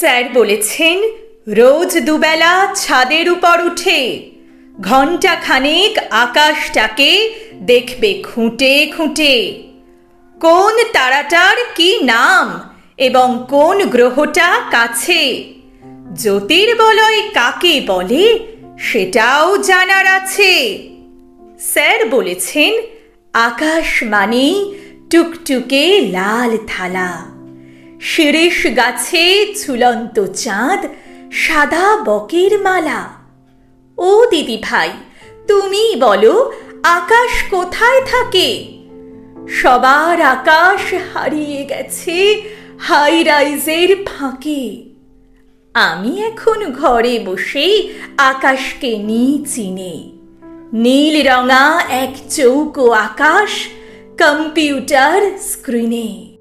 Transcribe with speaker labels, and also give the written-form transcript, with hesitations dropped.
Speaker 1: Sir বলেছেন রোজ দুবেলা ছাদের উপর উঠে ঘণ্টা খানেক আকাশটাকে দেখবে খুঁটে খুঁটে, কোন তারাটার কি নাম এবং কোন গ্রহটা কাছে, জ্যোতির্বলয় কাকে বলে সেটাও জানার আছে। স্যার বলেছেন আকাশ মানেই টুকটুকে লাল থালা, শিরীষ গাছে ঝুলন্ত চাঁদ, সাদা বকের মালা। ও দিদি ভাই, তুমি বলো আকাশ কোথায় থাকে? সবার আকাশ হারিয়ে গেছে হাই রাইজের ফাঁকে। আমি এখন ঘরে বসে আকাশকে নিই চিনে, নীল রঙা এক চৌকো আকাশ কম্পিউটার স্ক্রিনে।